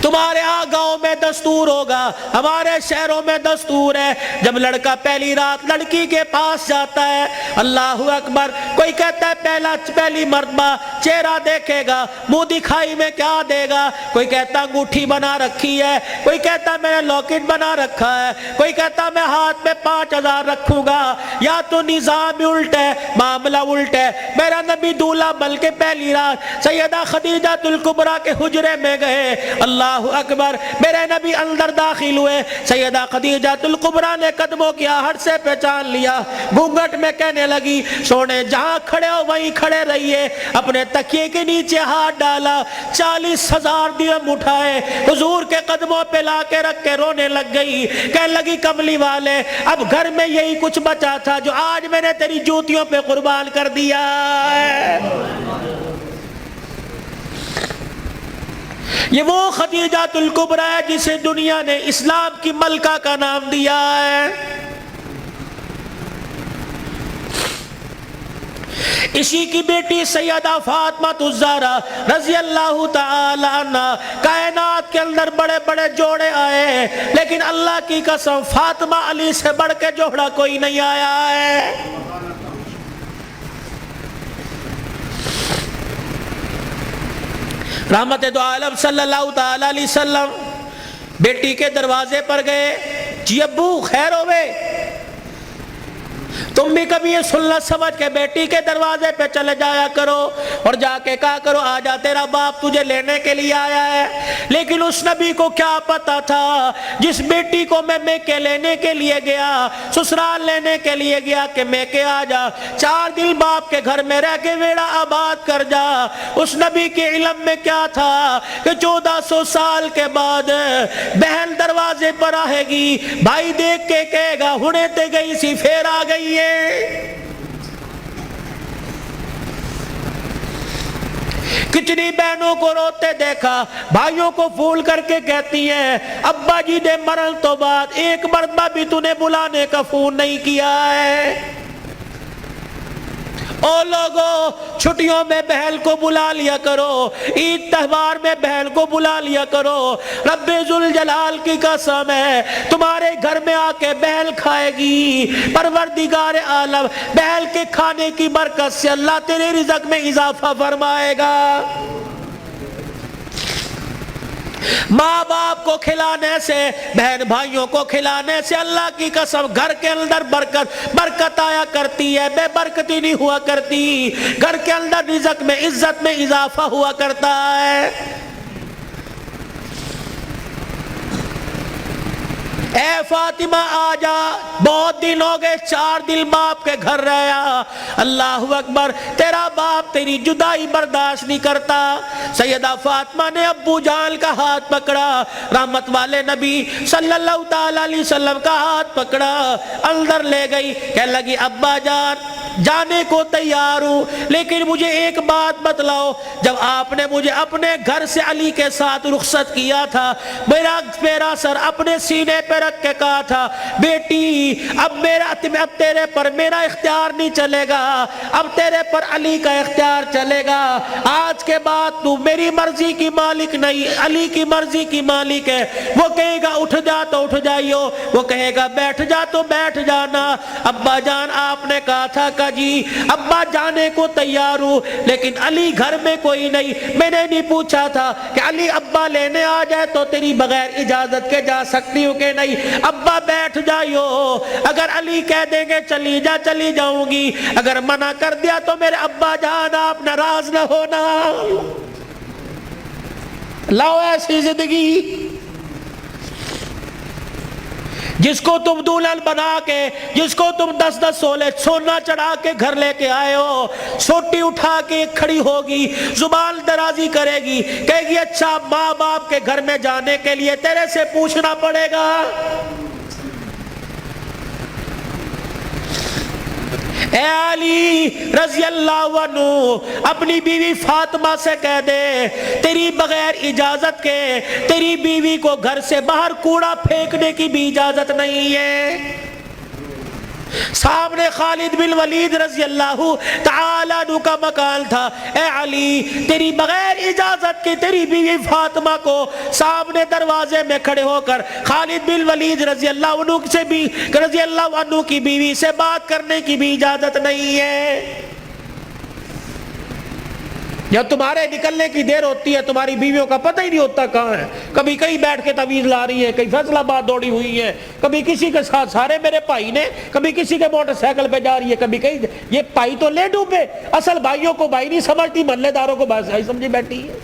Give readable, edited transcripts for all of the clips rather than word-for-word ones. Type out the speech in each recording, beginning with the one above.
تمہارے ہاں گاؤں میں دستور ہوگا، ہمارے شہروں میں دستور ہے، جب لڑکا پہلی رات لڑکی کے پاس جاتا ہے، اللہ اکبر، کوئی کہتا ہے پہلی مرتبہ چہرہ دیکھے گا، منہ دکھائی میں کیا دے گا، کوئی کہتا انگوٹھی بنا رکھی ہے، کوئی کہتا میں نے لاکٹ بنا رکھا ہے، کوئی کہتا میں ہاتھ میں 5000 رکھوں گا، یا تو نظام الٹ ہے، معاملہ الٹ ہے۔ میرا نبی دولہا بلکہ پہلی رات سیدہ خدیجہ الکبریٰ کے حجرے میں گئے، اللہ اکبر، میرے نبی اندر داخل ہوئے، سیدہ خدیجہ الکبریٰ نے قدموں کی آہٹ سے پہچان لیا، گھونگھٹ میں کہنے لگی سونے جہاں کھڑے ہو وہیں کھڑے رہیے، اپنے تکیے کے نیچے ہاتھ ڈالا، 40,000 درہم اٹھائے، حضور کے قدموں پہ لا کے رکھ کے رونے لگ گئی، کہنے لگی کملی والے اب گھر میں یہی کچھ بچا تھا جو آج میں نے تیری جوتیوں پہ قربان کر دیا ہے۔ یہ وہ خدیجہ الکبریٰ ہے جسے دنیا نے اسلام کی ملکہ کا نام دیا ہے۔ اسی کی بیٹی سیدہ فاطمہ الزہرا رضی اللہ تعالی عنہ، کائنات کے اندر بڑے بڑے جوڑے آئے لیکن اللہ کی قسم فاطمہ علی سے بڑھ کے جوڑا کوئی نہیں آیا ہے۔ رحمت دو عالم صلی اللہ تعالی علیہ وسلم بیٹی کے دروازے پر گئے، جی ابو خیر ہوئے، تم بھی کبھی یہ سننا سمجھ کے بیٹی کے دروازے پہ چلے جایا کرو اور جا کے کہا کرو آجا تیرا باپ تجھے لینے کے لیے آیا ہے۔ لیکن اس نبی کو کیا پتا تھا جس بیٹی کو میں میکے لینے کے لیے گیا، سسرال لینے کے لیے گیا کہ میکے آجا، 4 دن باپ کے گھر میں رہ کے ویڑا آباد کر جا، اس نبی کے علم میں کیا تھا کہ 1400 سال کے بعد بہن دروازے پر آئے گی، بھائی دیکھ کے کہے گا ہنے تے گئی سی پھر آ گئی ہے۔ کتنی بہنوں کو روتے دیکھا، بھائیوں کو پھول کر کے کہتی ہیں ابا جی دے مرن تو بعد ایک مرتبہ بھی تو نے بلانے کا فون نہیں کیا ہے۔ او لوگو چھٹیوں میں بہن کو بلا لیا کرو، عید تہوار میں بہن کو بلا لیا کرو، رب ذوالجلال کی قسم ہے تمہارے گھر میں آ کے بہن کھائے گی، پروردگار عالم بہن کے کھانے کی برکت سے اللہ تیرے رزق میں اضافہ فرمائے گا۔ ماں باپ کو کھلانے سے، بہن بھائیوں کو کھلانے سے اللہ کی قسم گھر کے اندر برکت آیا کرتی ہے، بے برکتی نہیں ہوا کرتی، گھر کے اندر رزق میں عزت میں اضافہ ہوا کرتا ہے۔ اے فاطمہ آجا، بہت دن ہو گئے، 4 دن باپ کے گھر رہا، اللہ اکبر، تیرا باپ تیری جدائی برداشت نہیں کرتا۔ سیدہ فاطمہ نے ابو جان کا ہاتھ پکڑا، رحمت والے نبی صلی اللہ علیہ وسلم کا ہاتھ پکڑا، اندر لے گئی، کہنے لگی ابا جان جانے کو تیار ہوں لیکن مجھے ایک بات بتلاؤ، جب آپ نے مجھے اپنے گھر سے علی کے ساتھ رخصت کیا تھا، میرا سر اپنے سینے پہ رکھ کے کہا تھا بیٹی اب تیرے پر میرا اختیار نہیں چلے گا، اب تیرے پر علی کا اختیار چلے گا، آج کے بعد تو میری مرضی کی مالک نہیں، علی کی مرضی کی مالک ہے، وہ کہے گا اٹھ جا تو اٹھ جائیو، وہ کہے گا بیٹھ جا تو بیٹھ جانا۔ ابا جان آپ نے کہا تھا کہ جی ابا جانے کو تیار ہوں لیکن علی گھر میں کوئی نہیں، میں نے نہیں پوچھا تھا کہ علی ابا لینے آ جائے تو تیری بغیر اجازت کے جا سکتی ہوں کہ نہیں، ابا بیٹھ جائیو، اگر علی کہہ دیں گے چلی جا چلی جاؤں گی، اگر منع کر دیا تو میرے ابا جان آپ ناراض نہ ہونا۔ لاؤ ایسی زندگی جس کو تم دلہن بنا کے، جس کو تم 10 سولے سونا چڑھا کے گھر لے کے آئے ہو، سوٹی اٹھا کے کھڑی ہوگی، زبان درازی کرے گی، کہے گی اچھا ماں باپ کے گھر میں جانے کے لیے تیرے سے پوچھنا پڑے گا۔ اے علی رضی اللہ عنہ اپنی بیوی فاطمہ سے کہہ دے تیری بغیر اجازت کے تیری بیوی کو گھر سے باہر کوڑا پھینکنے کی بھی اجازت نہیں ہے۔ سامنے خالد بن ولید رضی اللہ تعالیٰ عنہ کا مکان تھا. اے علی تیری بغیر اجازت کے تیری بیوی فاطمہ کو سامنے دروازے میں کھڑے ہو کر خالد بن ولید رضی اللہ عنہ کی بیوی سے بات کرنے کی بھی اجازت نہیں ہے. جب تمہارے نکلنے کی دیر ہوتی ہے تمہاری بیویوں کا پتہ ہی نہیں ہوتا کہاں ہے. کبھی کہیں بیٹھ کے تعویذ لا رہی ہے, کہیں فیصل آباد دوڑی ہوئی ہے, کبھی کسی کے ساتھ سارے میرے بھائی نے, کبھی کسی کے موٹر سائیکل پہ جا رہی ہے, کبھی کہیں. یہ بھائی تو لے ڈوبے, اصل بھائیوں کو بھائی نہیں سمجھتی, محلے داروں کو بھائی سمجھی بیٹھی ہے.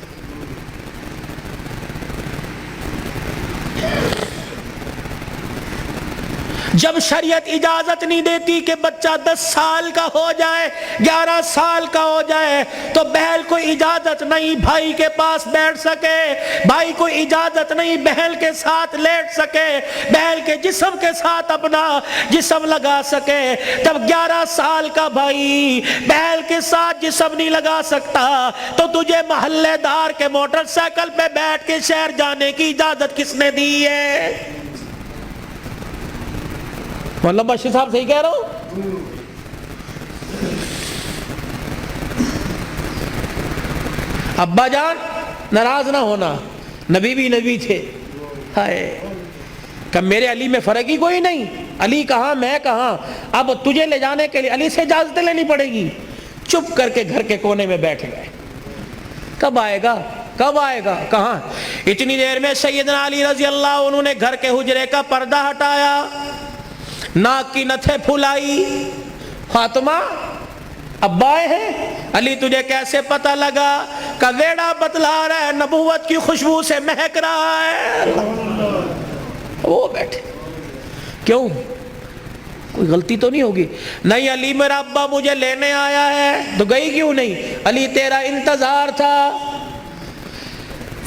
جب شریعت اجازت نہیں دیتی کہ بچہ 10 سال کا ہو جائے, 11 سال کا ہو جائے, تو بہن کو اجازت نہیں بھائی کے پاس بیٹھ سکے, بھائی کو اجازت نہیں بہن کے ساتھ لیٹ سکے, بہن کے جسم کے ساتھ اپنا جسم لگا سکے. جب 11 سال کا بھائی بہن کے ساتھ جسم نہیں لگا سکتا تو تجھے محلے دار کے موٹر سائیکل پہ بیٹھ کے شہر جانے کی اجازت کس نے دی ہے؟ مولانا بشیر صاحب صحیح کہہ رہا ہوں؟ ابا جان ناراض نہ ہونا, نبی بھی نبی تھے. ہائے کہ میرے علی میں فرق ہی کوئی نہیں, علی کہاں میں کہاں, اب تجھے لے جانے کے لیے علی سے اجازت لینی پڑے گی. چپ کر کے گھر کے کونے میں بیٹھ گئے. کب آئے گا, کب آئے گا, کہاں؟ اتنی دیر میں سیدنا علی رضی اللہ عنہ نے گھر کے حجرے کا پردہ ہٹایا, ناک کی نتھے پھلائی. فاطمہ ابا آئے ہیں. علی تجھے کیسے پتہ لگا؟ کہ ویڑا بتلا رہا ہے, نبوت کی خوشبو سے مہک رہا ہے. وہ بیٹھے. کیوں, کوئی غلطی تو نہیں ہوگی؟ نہیں علی میرا ابا مجھے لینے آیا ہے. تو گئی کیوں نہیں؟ علی تیرا انتظار تھا.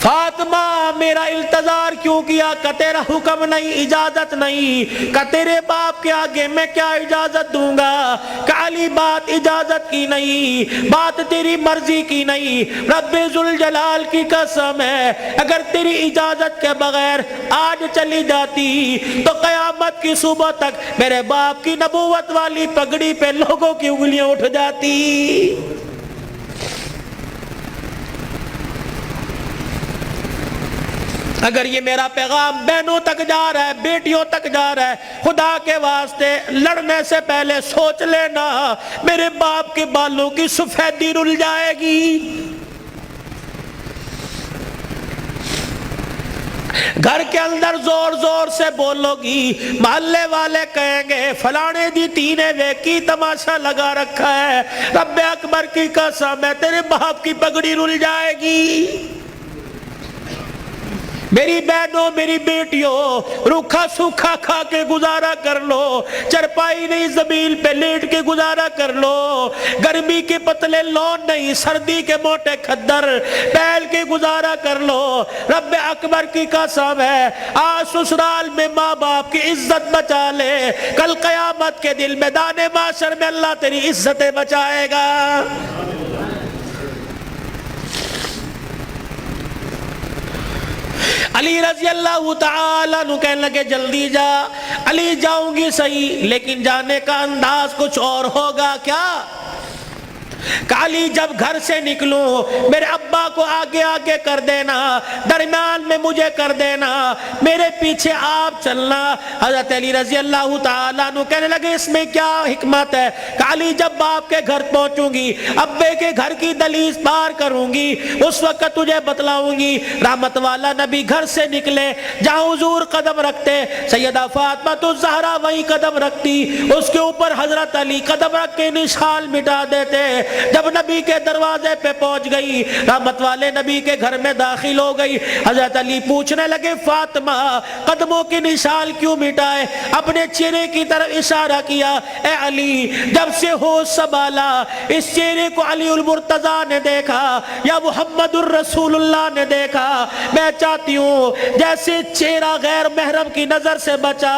فاطمہ میرا انتظار کیوں کیا؟ کہ تیرا حکم نہیں, اجازت نہیں. کہ تیرے باپ کے آگے میں کیا اجازت دوں گا؟ کہ علی بات اجازت کی نہیں, بات تیری مرضی کی نہیں. رب ذوالجلال کی قسم ہے اگر تیری اجازت کے بغیر آج چلی جاتی تو قیامت کی صبح تک میرے باپ کی نبوت والی پگڑی پہ لوگوں کی انگلیاں اٹھ جاتی. اگر یہ میرا پیغام بہنوں تک جا رہا ہے, بیٹیوں تک جا رہا ہے, خدا کے واسطے لڑنے سے پہلے سوچ لینا میرے باپ کے بالوں کی سفیدی رل جائے گی. گھر کے اندر زور زور سے بولو گی, محلے والے کہیں گے فلانے دی تینے ویکی تماشا لگا رکھا ہے. رب اکبر کی قسم ہے تیرے باپ کی پگڑی رل جائے گی. میری بہنوں میری بیٹیوں روکھا سوکھا کھا کے گزارا کر لو, چرپائی نہیں زمین پہ لیٹ کے گزارا کر لو, گرمی کے پتلے لون نہیں سردی کے موٹے کھدر پہل کے گزارا کر لو. رب اکبر کی قسم ہے آج سسرال میں ماں باپ کی عزت بچا لے, کل قیامت کے دل میدان معاشر میں اللہ تیری عزتیں بچائے گا. علی رضی اللہ تعالیٰ عنہ کہنے لگے جلدی جا. علی جاؤں گی صحیح لیکن جانے کا انداز کچھ اور ہوگا. کیا؟ علی جب گھر سے نکلوں میرے ابا کو آگے آگے کر دینا, درمیان میں مجھے کر دینا, میرے پیچھے آپ چلنا. حضرت علی رضی اللہ تعالیٰ عنہ کہنے لگے اس میں کیا حکمت ہے؟ کہ علی جب باپ کے گھر پہنچوں گی, ابے کے گھر کی دہلیز پار کروں گی, اس وقت تجھے بتلاؤں گی. رحمت والا نبی گھر سے نکلے, جہاں حضور قدم رکھتے سیدہ فاطمہ تو زہرا وہیں قدم رکھتی, اس کے اوپر حضرت علی قدم رکھ کے نشان مٹا دیتے. جب نبی کے دروازے پہ پہنچ گئی, رحمت والے نبی کے گھر میں داخل ہو گئی, حضرت علی پوچھنے لگے فاطمہ قدموں کی نشان کیوں مٹائے؟ اپنے چہرے کی طرف اشارہ کیا. اے علی جب سے ہوش سنبھالا اس چہرے کو علی المرتضیٰ نے دیکھا یا محمد الرسول اللہ نے دیکھا, میں چاہتی ہوں جیسے چہرہ غیر محرم کی نظر سے بچا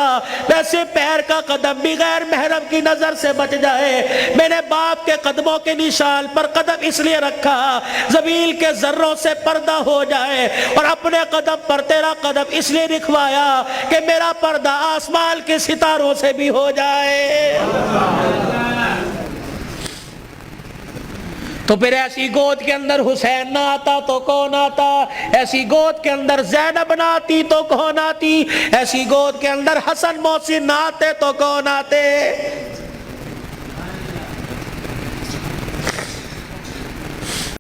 ویسے پیر کا قدم بھی غیر محرم کی نظر سے بچ جائے. میرے باپ کے قدموں کے اپنی شال پر قدم اس لیے رکھا زمین کے ذروں سے پردہ ہو جائے، اور اپنے قدم پر تیرا قدم اس لیے رکھوایا کہ میرا پردہ آسمان کے ستاروں سے بھی ہو جائے۔ تو پھر ایسی گود کے اندر حسین نہ آتا تو کون آتا؟ ایسی گود کے اندر زینب نہ آتی تو کون آتی؟ ایسی گود کے اندر حسن محسن نہ آتے تو کون آتے؟